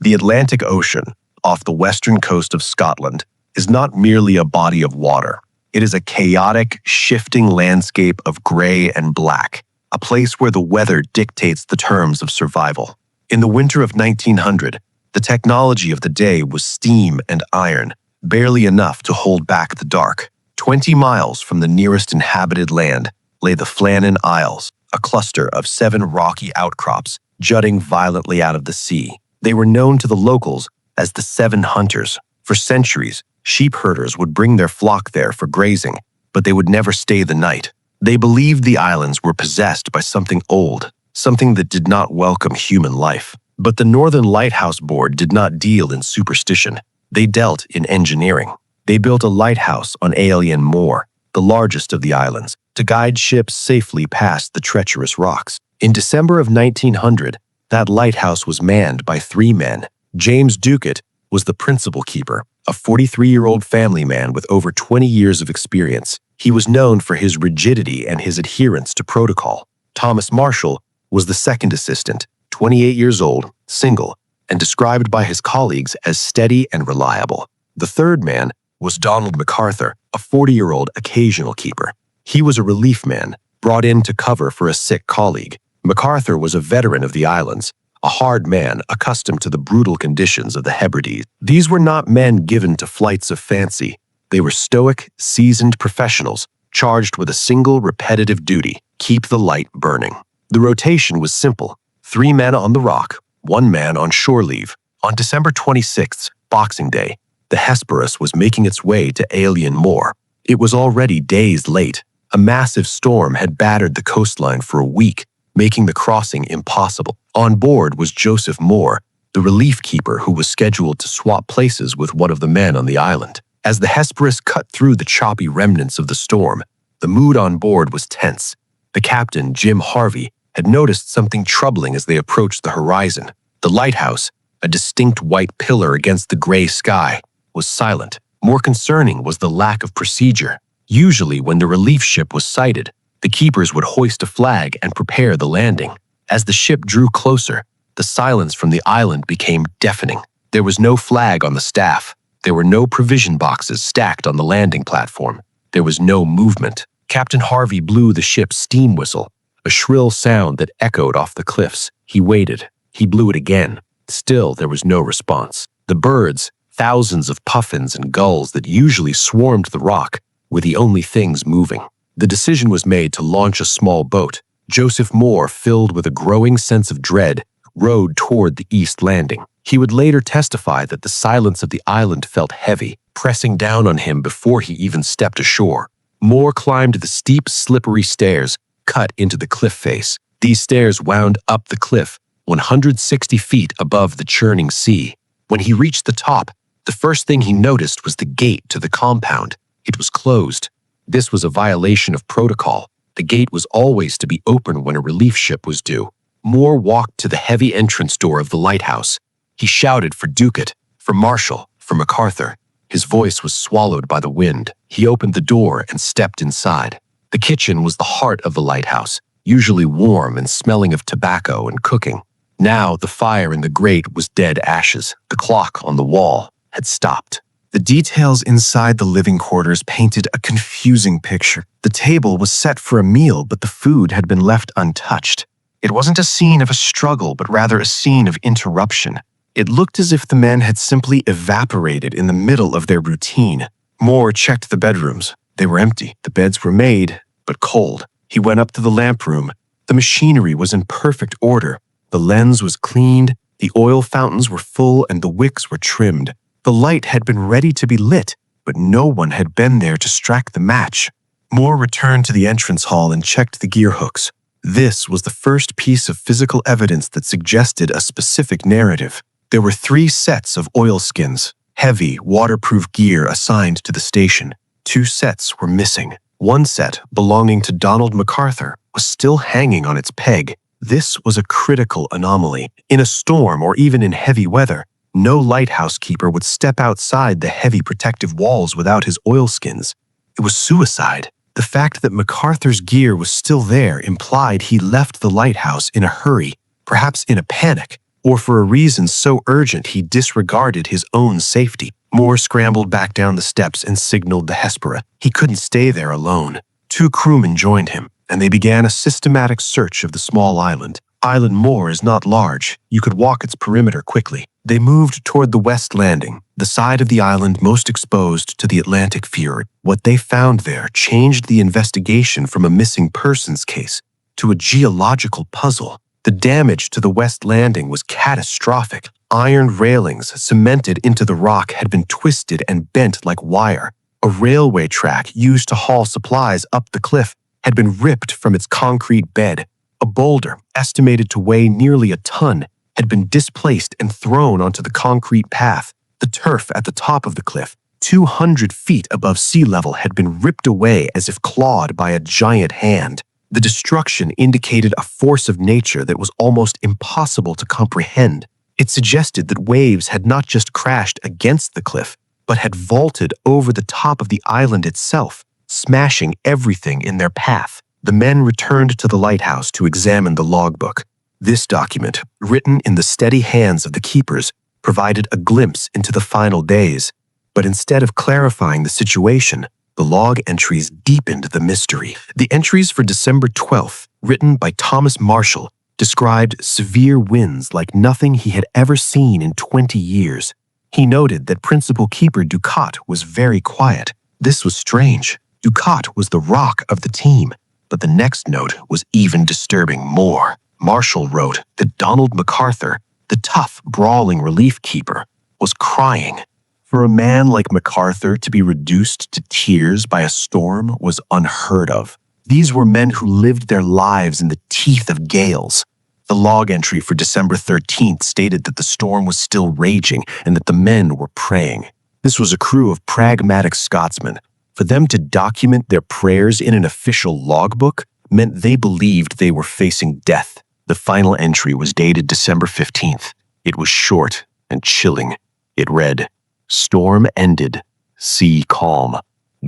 The Atlantic Ocean, off the western coast of Scotland, is not merely a body of water. It is a chaotic, shifting landscape of gray and black, a place where the weather dictates the terms of survival. In the winter of 1900, the technology of the day was steam and iron, barely enough to hold back the dark. 20 miles from the nearest inhabited land lay the Flannan Isles, a cluster of 7 rocky outcrops jutting violently out of the sea. They were known to the locals as the 7 Hunters. For centuries, sheep herders would bring their flock there for grazing, but they would never stay the night. They believed the islands were possessed by something old, something that did not welcome human life. But the Northern Lighthouse Board did not deal in superstition. They dealt in engineering. They built a lighthouse on Alien Moor, the largest of the islands, to guide ships safely past the treacherous rocks. In December of 1900, that lighthouse was manned by 3 men. James Ducat was the principal keeper, a 43-year-old family man with over 20 years of experience. He was known for his rigidity and his adherence to protocol. Thomas Marshall was the second assistant, 28 years old, single, and described by his colleagues as steady and reliable. The third man was Donald MacArthur, a 40-year-old occasional keeper. He was a relief man, brought in to cover for a sick colleague. MacArthur was a veteran of the islands, a hard man accustomed to the brutal conditions of the Hebrides. These were not men given to flights of fancy. They were stoic, seasoned professionals, charged with a single repetitive duty: keep the light burning. The rotation was simple: 3 men on the rock, 1 man on shore leave. On December 26th, Boxing Day, the Hesperus was making its way to Alien Moor. It was already days late. A massive storm had battered the coastline for a week, making the crossing impossible. On board was Joseph Moore, the relief keeper who was scheduled to swap places with one of the men on the island. As the Hesperus cut through the choppy remnants of the storm, the mood on board was tense. The captain, Jim Harvey, had noticed something troubling as they approached the horizon. The lighthouse, a distinct white pillar against the gray sky, was silent. More concerning was the lack of procedure. Usually, when the relief ship was sighted, the keepers would hoist a flag and prepare the landing. As the ship drew closer, the silence from the island became deafening. There was no flag on the staff. There were no provision boxes stacked on the landing platform. There was no movement. Captain Harvey blew the ship's steam whistle, a shrill sound that echoed off the cliffs. He waited. He blew it again. Still, there was no response. The birds, thousands of puffins and gulls that usually swarmed the rock, were the only things moving. The decision was made to launch a small boat. Joseph Moore, filled with a growing sense of dread, rowed toward the east landing. He would later testify that the silence of the island felt heavy, pressing down on him before he even stepped ashore. Moore climbed the steep, slippery stairs cut into the cliff face. These stairs wound up the cliff, 160 feet above the churning sea. When he reached the top, the first thing he noticed was the gate to the compound. It was closed. This was a violation of protocol. The gate was always to be open when a relief ship was due. Moore walked to the heavy entrance door of the lighthouse. He shouted for Ducat, for Marshall, for MacArthur. His voice was swallowed by the wind. He opened the door and stepped inside. The kitchen was the heart of the lighthouse, usually warm and smelling of tobacco and cooking. Now the fire in the grate was dead ashes. The clock on the wall had stopped. The details inside the living quarters painted a confusing picture. The table was set for a meal, but the food had been left untouched. It wasn't a scene of a struggle, but rather a scene of interruption. It looked as if the men had simply evaporated in the middle of their routine. Moore checked the bedrooms. They were empty. The beds were made, but cold. He went up to the lamp room. The machinery was in perfect order. The lens was cleaned, the oil fountains were full, and the wicks were trimmed. The light had been ready to be lit, but no one had been there to strike the match. Moore returned to the entrance hall and checked the gear hooks. This was the first piece of physical evidence that suggested a specific narrative. There were 3 sets of oilskins, heavy, waterproof gear assigned to the station. 2 sets were missing. 1 set, belonging to Donald MacArthur, was still hanging on its peg. This was a critical anomaly. In a storm or even in heavy weather, no lighthouse keeper would step outside the heavy protective walls without his oilskins. It was suicide. The fact that MacArthur's gear was still there implied he left the lighthouse in a hurry, perhaps in a panic, or for a reason so urgent he disregarded his own safety. Moore scrambled back down the steps and signaled the Hesperus. He couldn't stay there alone. 2 crewmen joined him, and they began a systematic search of the small island. Island Moore is not large. You could walk its perimeter quickly. They moved toward the west landing, the side of the island most exposed to the Atlantic fury. What they found there changed the investigation from a missing persons case to a geological puzzle. The damage to the west landing was catastrophic. Iron railings cemented into the rock had been twisted and bent like wire. A railway track used to haul supplies up the cliff had been ripped from its concrete bed. A boulder, estimated to weigh nearly a ton, had been displaced and thrown onto the concrete path. The turf at the top of the cliff, 200 feet above sea level, had been ripped away as if clawed by a giant hand. The destruction indicated a force of nature that was almost impossible to comprehend. It suggested that waves had not just crashed against the cliff, but had vaulted over the top of the island itself, smashing everything in their path. The men returned to the lighthouse to examine the logbook. This document, written in the steady hands of the keepers, provided a glimpse into the final days. But instead of clarifying the situation, the log entries deepened the mystery. The entries for December 12th, written by Thomas Marshall, described severe winds like nothing he had ever seen in 20 years. He noted that Principal Keeper Ducat was very quiet. This was strange. Ducat was the rock of the team. But the next note was even disturbing more. Marshall wrote that Donald MacArthur, the tough, brawling relief keeper, was crying. For a man like MacArthur to be reduced to tears by a storm was unheard of. These were men who lived their lives in the teeth of gales. The log entry for December 13th stated that the storm was still raging and that the men were praying. This was a crew of pragmatic Scotsmen. For them to document their prayers in an official logbook meant they believed they were facing death. The final entry was dated December 15th. It was short and chilling. It read, "Storm ended, sea calm.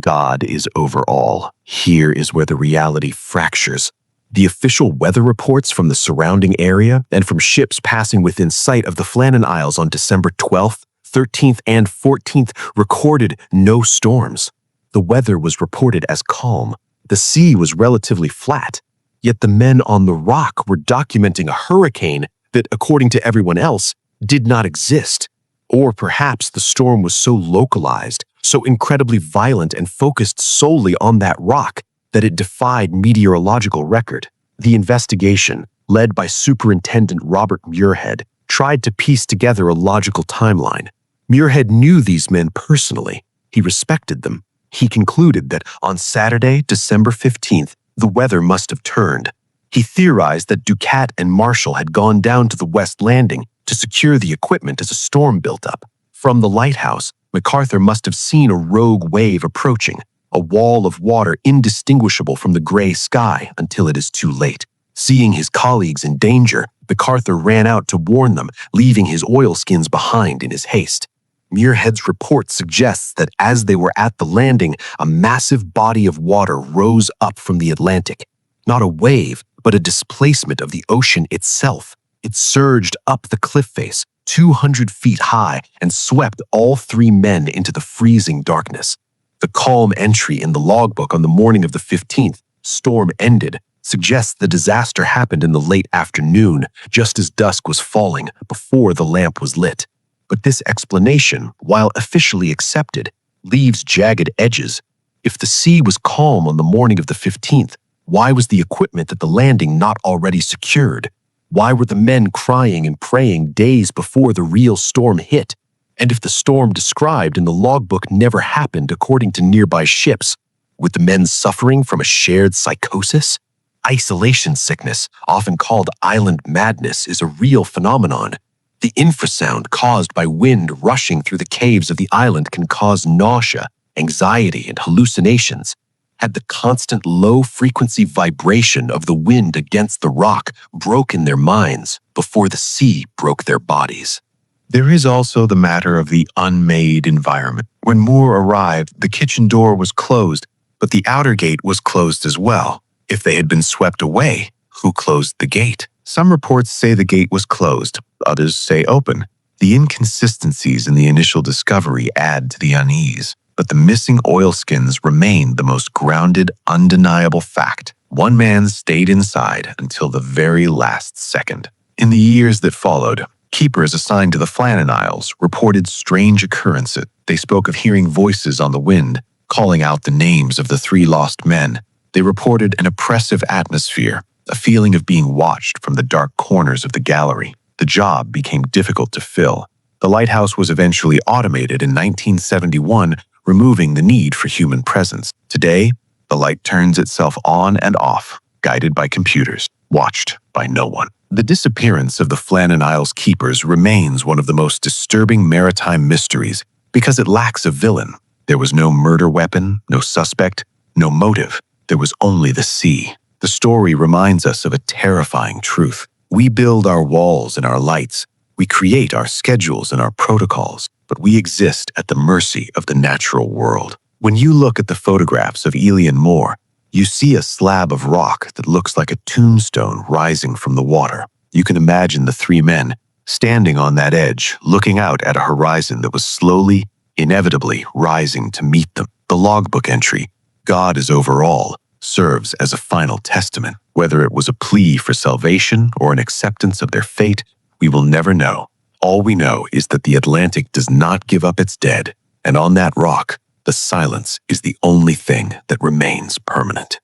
God is over all." Here is where the reality fractures. The official weather reports from the surrounding area and from ships passing within sight of the Flannan Isles on December 12th, 13th, and 14th recorded no storms. The weather was reported as calm. The sea was relatively flat. Yet the men on the rock were documenting a hurricane that, according to everyone else, did not exist. Or perhaps the storm was so localized, so incredibly violent and focused solely on that rock that it defied meteorological record. The investigation, led by Superintendent Robert Muirhead, tried to piece together a logical timeline. Muirhead knew these men personally. He respected them. He concluded that on Saturday, December 15th, the weather must have turned. He theorized that Ducat and Marshall had gone down to the West Landing to secure the equipment as a storm built up. From the lighthouse, MacArthur must have seen a rogue wave approaching, a wall of water indistinguishable from the gray sky until it is too late. Seeing his colleagues in danger, MacArthur ran out to warn them, leaving his oilskins behind in his haste. Muirhead's report suggests that as they were at the landing, a massive body of water rose up from the Atlantic. Not a wave, but a displacement of the ocean itself. It surged up the cliff face, 200 feet high, and swept all 3 men into the freezing darkness. The calm entry in the logbook on the morning of the 15th, "Storm ended," suggests the disaster happened in the late afternoon, just as dusk was falling, before the lamp was lit. But this explanation, while officially accepted, leaves jagged edges. If the sea was calm on the morning of the 15th, why was the equipment at the landing not already secured? Why were the men crying and praying days before the real storm hit? And if the storm described in the logbook never happened according to nearby ships, were the men suffering from a shared psychosis? Isolation sickness, often called island madness, is a real phenomenon. The infrasound caused by wind rushing through the caves of the island can cause nausea, anxiety, and hallucinations. Had the constant low-frequency vibration of the wind against the rock broken their minds before the sea broke their bodies? There is also the matter of the unmade environment. When Moore arrived, the kitchen door was closed, but the outer gate was closed as well. If they had been swept away, who closed the gate? Some reports say the gate was closed, Others say open. The inconsistencies in the initial discovery add to the unease, but the missing oilskins remain the most grounded, undeniable fact. One man stayed inside until the very last second. In the years that followed, keepers assigned to the Flannan Isles reported strange occurrences. They spoke of hearing voices on the wind, calling out the names of the 3 lost men. They reported an oppressive atmosphere, a feeling of being watched from the dark corners of the gallery. The job became difficult to fill. The lighthouse was eventually automated in 1971, removing the need for human presence. Today, the light turns itself on and off, guided by computers, watched by no one. The disappearance of the Flannan Isles keepers remains one of the most disturbing maritime mysteries because it lacks a villain. There was no murder weapon, no suspect, no motive. There was only the sea. The story reminds us of a terrifying truth. We build our walls and our lights. We create our schedules and our protocols, but we exist at the mercy of the natural world. When you look at the photographs of Elian Moore, you see a slab of rock that looks like a tombstone rising from the water. You can imagine the 3 men standing on that edge, looking out at a horizon that was slowly, inevitably rising to meet them. The logbook entry, "God is over all," serves as a final testament. Whether it was a plea for salvation or an acceptance of their fate, we will never know. All we know is that the Atlantic does not give up its dead, and on that rock, the silence is the only thing that remains permanent.